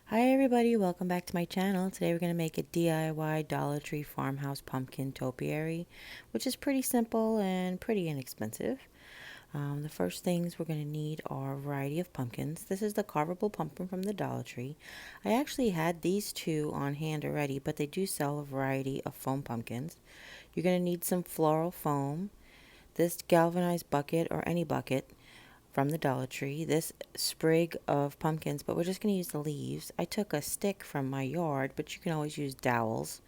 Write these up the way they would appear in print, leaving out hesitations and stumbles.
Hi everybody, welcome back to my channel. Today we're going to make a DIY Dollar Tree Farmhouse Pumpkin Topiary, which is pretty simple and pretty inexpensive. The first things we're going to need are a variety of pumpkins. This is the carvable pumpkin from the Dollar Tree. I actually had these two on hand already, but they do sell a variety of foam pumpkins. You're going to need some floral foam, this galvanized bucket or any bucket from the Dollar Tree, this sprig of pumpkins, but we're just going to use the leaves. I took a stick from my yard, but you can always use dowels.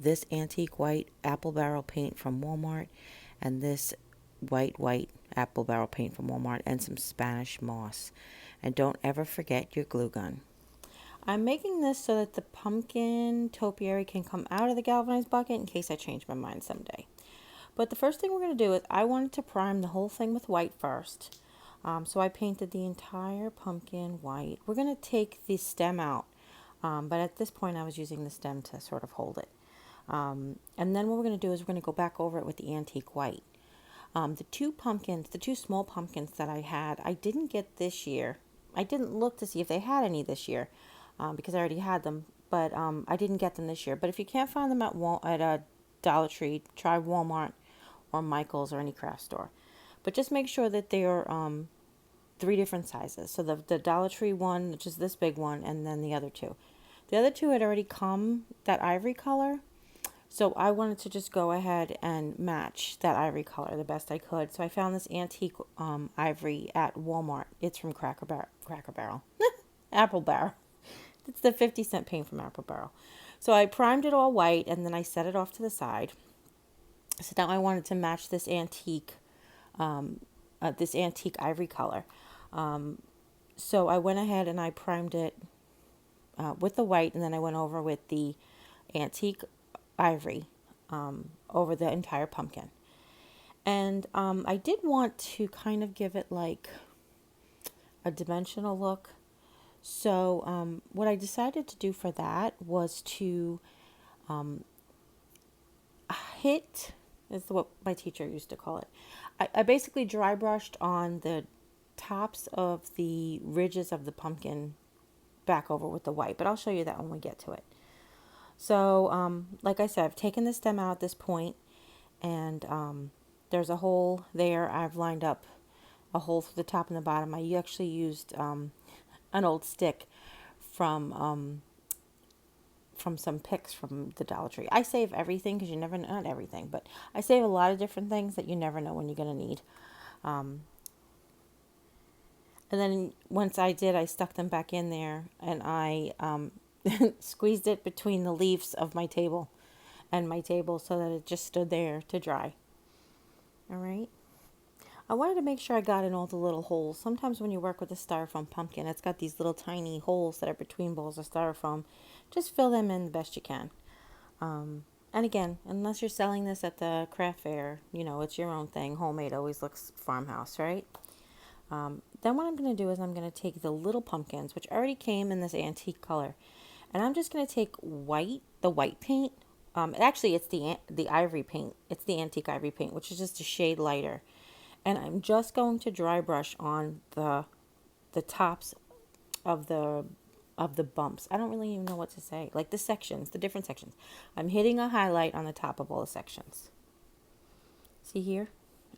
This antique white apple barrel paint from Walmart, and this white apple barrel paint from Walmart, and some Spanish moss. And don't ever forget your glue gun. I'm making this so that the pumpkin topiary can come out of the galvanized bucket in case I change my mind someday. But the first thing we're going to do is I wanted to prime the whole thing with white first. So I painted the entire pumpkin white. We're going to take the stem out, but at this point I was using the stem to sort of hold it. And then what we're going to do is we're going to go back over it with the antique white. The two small pumpkins that I had, I didn't get this year. I didn't look to see if they had any this year because I already had them, but I didn't get them this year. But if you can't find them at a Dollar Tree, try Walmart or Michael's or any craft store. But just make sure that they are three different sizes. So the Dollar Tree one, which is this big one, and then the other two. The other two had already come that ivory color. So I wanted to just go ahead and match that ivory color the best I could. So I found this antique ivory at Walmart. It's from Cracker Barrel. Apple Barrel. It's the 50-cent paint from Apple Barrel. So I primed it all white and then I set it off to the side. So now I wanted to match this antique ivory color. So I went ahead and I primed it with the white, and then I went over with the antique ivory over the entire pumpkin. And I did want to kind of give it like a dimensional look. So what I decided to do for that was to hit, is what my teacher used to call it. I basically dry brushed on the tops of the ridges of the pumpkin back over with the white, but I'll show you that when we get to it. So like I said, I've taken the stem out at this point, and there's a hole there. I've lined up a hole for the top and the bottom. I actually used an old stick from some picks from the Dollar Tree. I save everything because you never know, not everything, but I save a lot of different things that you never know when you're going to need. And then once I did, I stuck them back in there, and I squeezed it between the leaves of my table and my table so that it just stood there to dry. All right. I wanted to make sure I got in all the little holes. Sometimes when you work with a styrofoam pumpkin, it's got these little tiny holes that are between balls of styrofoam. Just fill them in the best you can. And again, unless you're selling this at the craft fair, you know, it's your own thing. Homemade always looks farmhouse, right? Then what I'm going to do is I'm going to take the little pumpkins, which already came in this antique color, and I'm just going to take the white paint. Actually, it's the ivory paint. It's the antique ivory paint, which is just a shade lighter. And I'm just going to dry brush on the tops of the bumps. I don't really even know what to say. Like the sections, the different sections. I'm hitting a highlight on the top of all the sections. See here?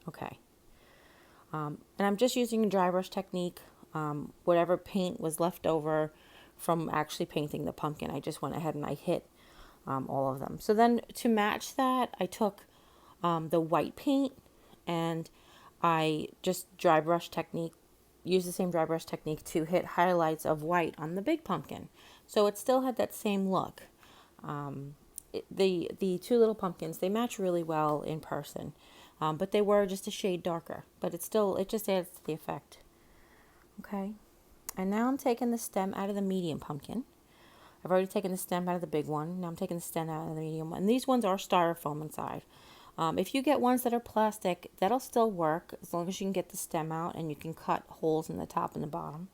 Okay. And I'm just using a dry brush technique. Whatever paint was left over from actually painting the pumpkin, I just went ahead and I hit all of them. So then to match that, I took the white paint and I just dry brush technique, use the same dry brush technique to hit highlights of white on the big pumpkin. So it still had that same look. The two little pumpkins, they match really well in person, but they were just a shade darker. But it just adds to the effect. Okay, and now I'm taking the stem out of the medium pumpkin. I've already taken the stem out of the big one. Now I'm taking the stem out of the medium one. And these ones are styrofoam inside. If you get ones that are plastic, that'll still work as long as you can get the stem out and you can cut holes in the top and the bottom.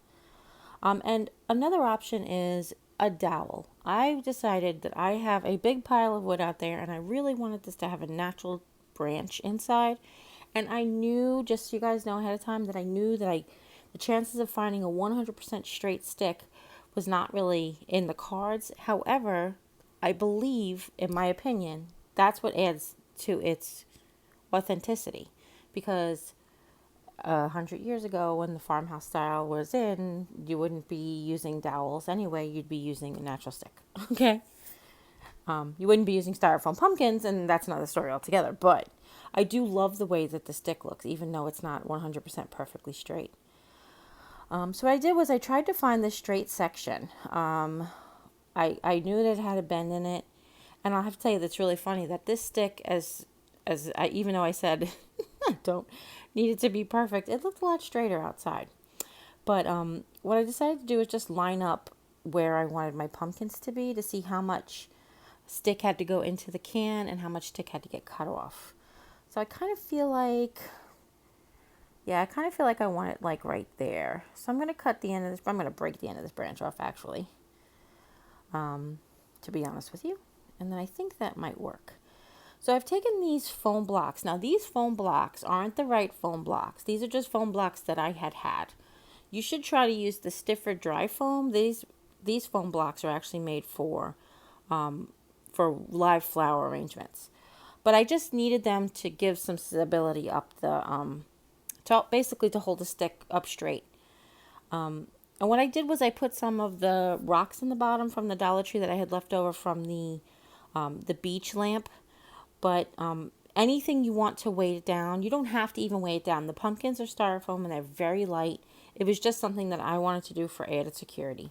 And another option is a dowel. I've decided that I have a big pile of wood out there and I really wanted this to have a natural branch inside. And I knew, just so you guys know ahead of time, that I knew that the chances of finding a 100% straight stick was not really in the cards. However, I believe, in my opinion, that's what adds to its authenticity, because 100 years ago, when the farmhouse style was in, you wouldn't be using dowels anyway. You'd be using a natural stick. Okay. You wouldn't be using styrofoam pumpkins, and that's another story altogether. But I do love the way that the stick looks, even though it's not 100% perfectly straight. So what I did was I tried to find the straight section. I knew that it had a bend in it, and I'll have to tell you that's really funny that this stick, even though I said I don't need it to be perfect, it looked a lot straighter outside. But what I decided to do is just line up where I wanted my pumpkins to be, to see how much stick had to go into the can and how much stick had to get cut off. So I kind of feel like, I want it like right there. So I'm going to cut the end of this. I'm going to break the end of this branch off, actually, to be honest with you. And then I think that might work. So I've taken these foam blocks. Now, these foam blocks aren't the right foam blocks. These are just foam blocks that I had. You should try to use the stiffer dry foam. These foam blocks are actually made for live flower arrangements. But I just needed them to give some stability up basically to hold the stick up straight. And what I did was I put some of the rocks in the bottom from the Dollar Tree that I had left over from the beach lamp. But anything you want to weight it down, you don't have to even weigh it down. The pumpkins are styrofoam and they're very light. It was just something that I wanted to do for added security.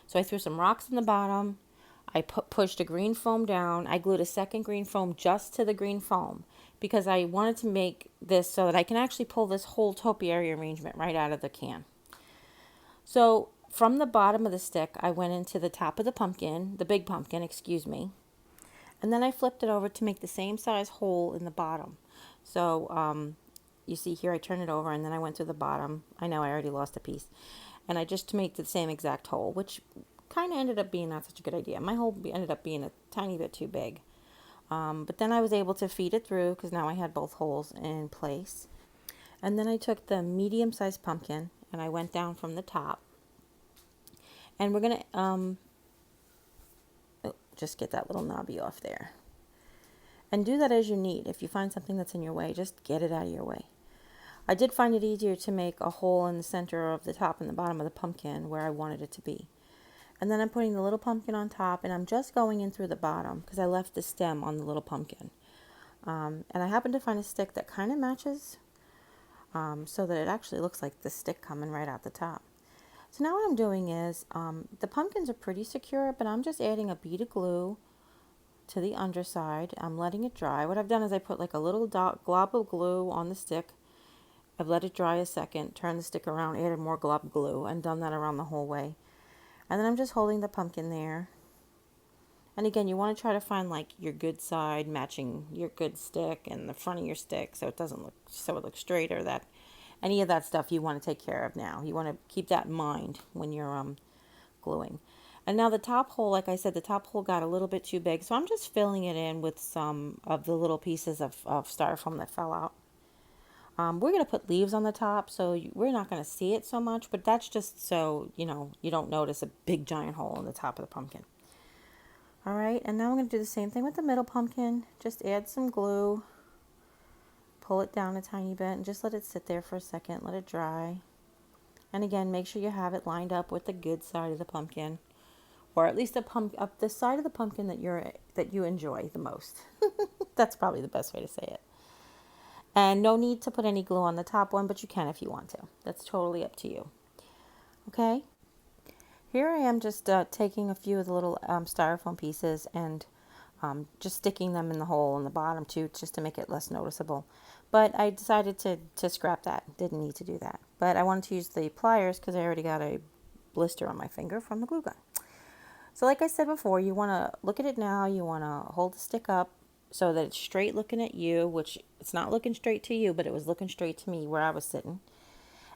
So I threw some rocks in the bottom. I pushed a green foam down. I glued a second green foam just to the green foam because I wanted to make this so that I can actually pull this whole topiary arrangement right out of the can. So from the bottom of the stick, I went into the top of the pumpkin, the big pumpkin, excuse me. And then I flipped it over to make the same size hole in the bottom. So you see here, I turned it over and then I went to the bottom. I know I already lost a piece. And I just made the same exact hole, which kind of ended up being not such a good idea. My hole ended up being a tiny bit too big. But then I was able to feed it through because now I had both holes in place. And then I took the medium-sized pumpkin and I went down from the top. And we're going to just get that little knobby off there. And do that as you need. If you find something that's in your way, just get it out of your way. I did find it easier to make a hole in the center of the top and the bottom of the pumpkin where I wanted it to be. And then I'm putting the little pumpkin on top, and I'm just going in through the bottom because I left the stem on the little pumpkin. And I happened to find a stick that kind of matches so that it actually looks like the stick coming right out the top. So now what I'm doing is, the pumpkins are pretty secure, but I'm just adding a bead of glue to the underside. I'm letting it dry. What I've done is I put like a little glob of glue on the stick. I've let it dry a second, turned the stick around, added more glob of glue, and done that around the whole way. And then I'm just holding the pumpkin there. And again, you want to try to find like your good side matching your good stick and the front of your stick so it looks straight, or that any of that stuff you want to take care of now. You want to keep that in mind when you're gluing. And now the top hole, like I said, the top hole got a little bit too big, so I'm just filling it in with some of the little pieces of styrofoam that fell out. We're going to put leaves on the top, so we're not going to see it so much, but that's just so, you don't notice a big giant hole in the top of the pumpkin. All right, and now I'm going to do the same thing with the middle pumpkin. Just add some glue, pull it down a tiny bit, and just let it sit there for a second, let it dry. And again, make sure you have it lined up with the good side of the pumpkin, or at least up the side of the pumpkin that you enjoy the most. That's probably the best way to say it. And no need to put any glue on the top one, but you can if you want to. That's totally up to you. Okay? Here I am just taking a few of the little styrofoam pieces and just sticking them in the hole in the bottom too, just to make it less noticeable. But I decided to scrap that. Didn't need to do that. But I wanted to use the pliers because I already got a blister on my finger from the glue gun. So like I said before, you want to look at it now. You want to hold the stick up so that it's straight looking at you, which it's not looking straight to you, but it was looking straight to me where I was sitting.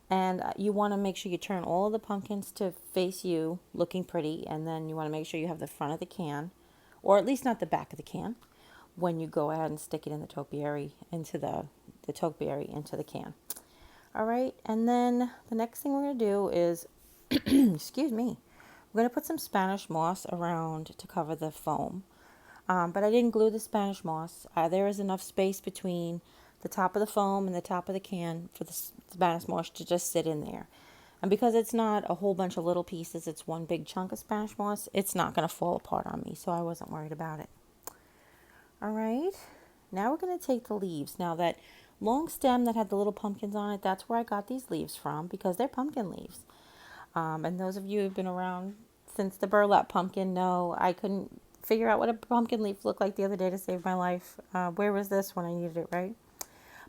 And you want to make sure you turn all of the pumpkins to face you, looking pretty, and then you want to make sure you have the front of the can, or at least not the back of the can, when you go ahead and stick it in the topiary into the topiary into the can. All right, and then the next thing we're going to do is, excuse me, We're going to put some Spanish moss around to cover the foam. But I didn't glue the Spanish moss. There is enough space between the top of the foam and the top of the can for the Spanish moss to just sit in there. And because it's not a whole bunch of little pieces, it's one big chunk of Spanish moss, it's not going to fall apart on me, so I wasn't worried about it. All right, now we're going to take the leaves. Now that long stem that had the little pumpkins on it, that's where I got these leaves from because they're pumpkin leaves. And those of you who've been around since the burlap pumpkin know I couldn't figure out what a pumpkin leaf looked like the other day to save my life. Where was this when I needed it, right?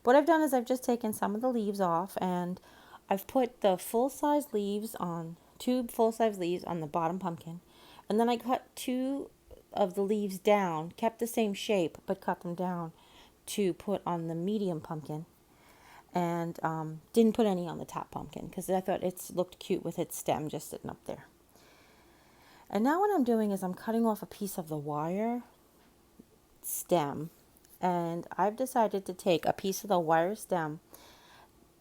What I've done is I've just taken some of the leaves off and I've put the full-size leaves on, two full-size leaves on the bottom pumpkin. And then I cut two of the leaves down, kept the same shape, but cut them down to put on the medium pumpkin. And didn't put any on the top pumpkin because I thought it looked cute with its stem just sitting up there. And now what I'm doing is I'm cutting off a piece of the wire stem, and I've decided to take a piece of the wire stem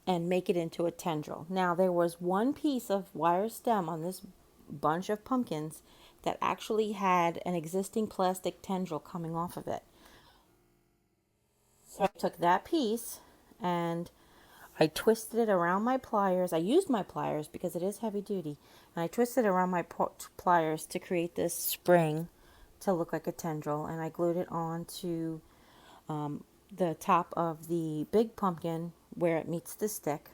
and make it into a tendril. Now there was one piece of wire stem on this bunch of pumpkins that actually had an existing plastic tendril coming off of it. So I took that piece and I twisted it around my pliers. I used my pliers because it is heavy duty. And I twisted it around my pliers to create this spring to look like a tendril. And I glued it onto the top of the big pumpkin where it meets the stick.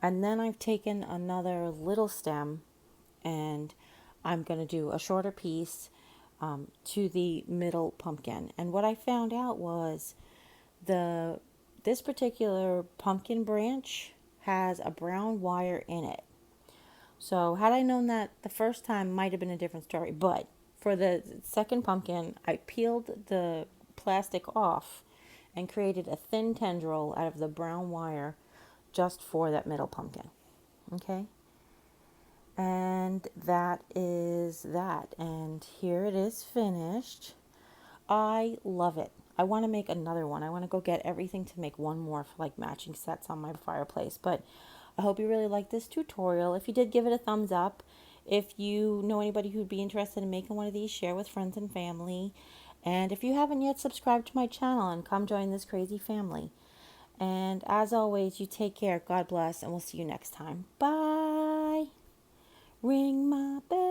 And then I've taken another little stem and I'm going to do a shorter piece to the middle pumpkin. And what I found out was this particular pumpkin branch has a brown wire in it. So had I known that the first time, might have been a different story. But for the second pumpkin, I peeled the plastic off and created a thin tendril out of the brown wire just for that middle pumpkin. Okay? And that is that. And here it is finished. I love it. I want to make another one. I want to go get everything to make one more for like matching sets on my fireplace. But I hope you really liked this tutorial. If you did, give it a thumbs up. If you know anybody who'd be interested in making one of these, share with friends and family. And if you haven't yet, subscribe to my channel and come join this crazy family. And as always, you take care. God bless, and we'll see you next time. Bye. Ring my bell.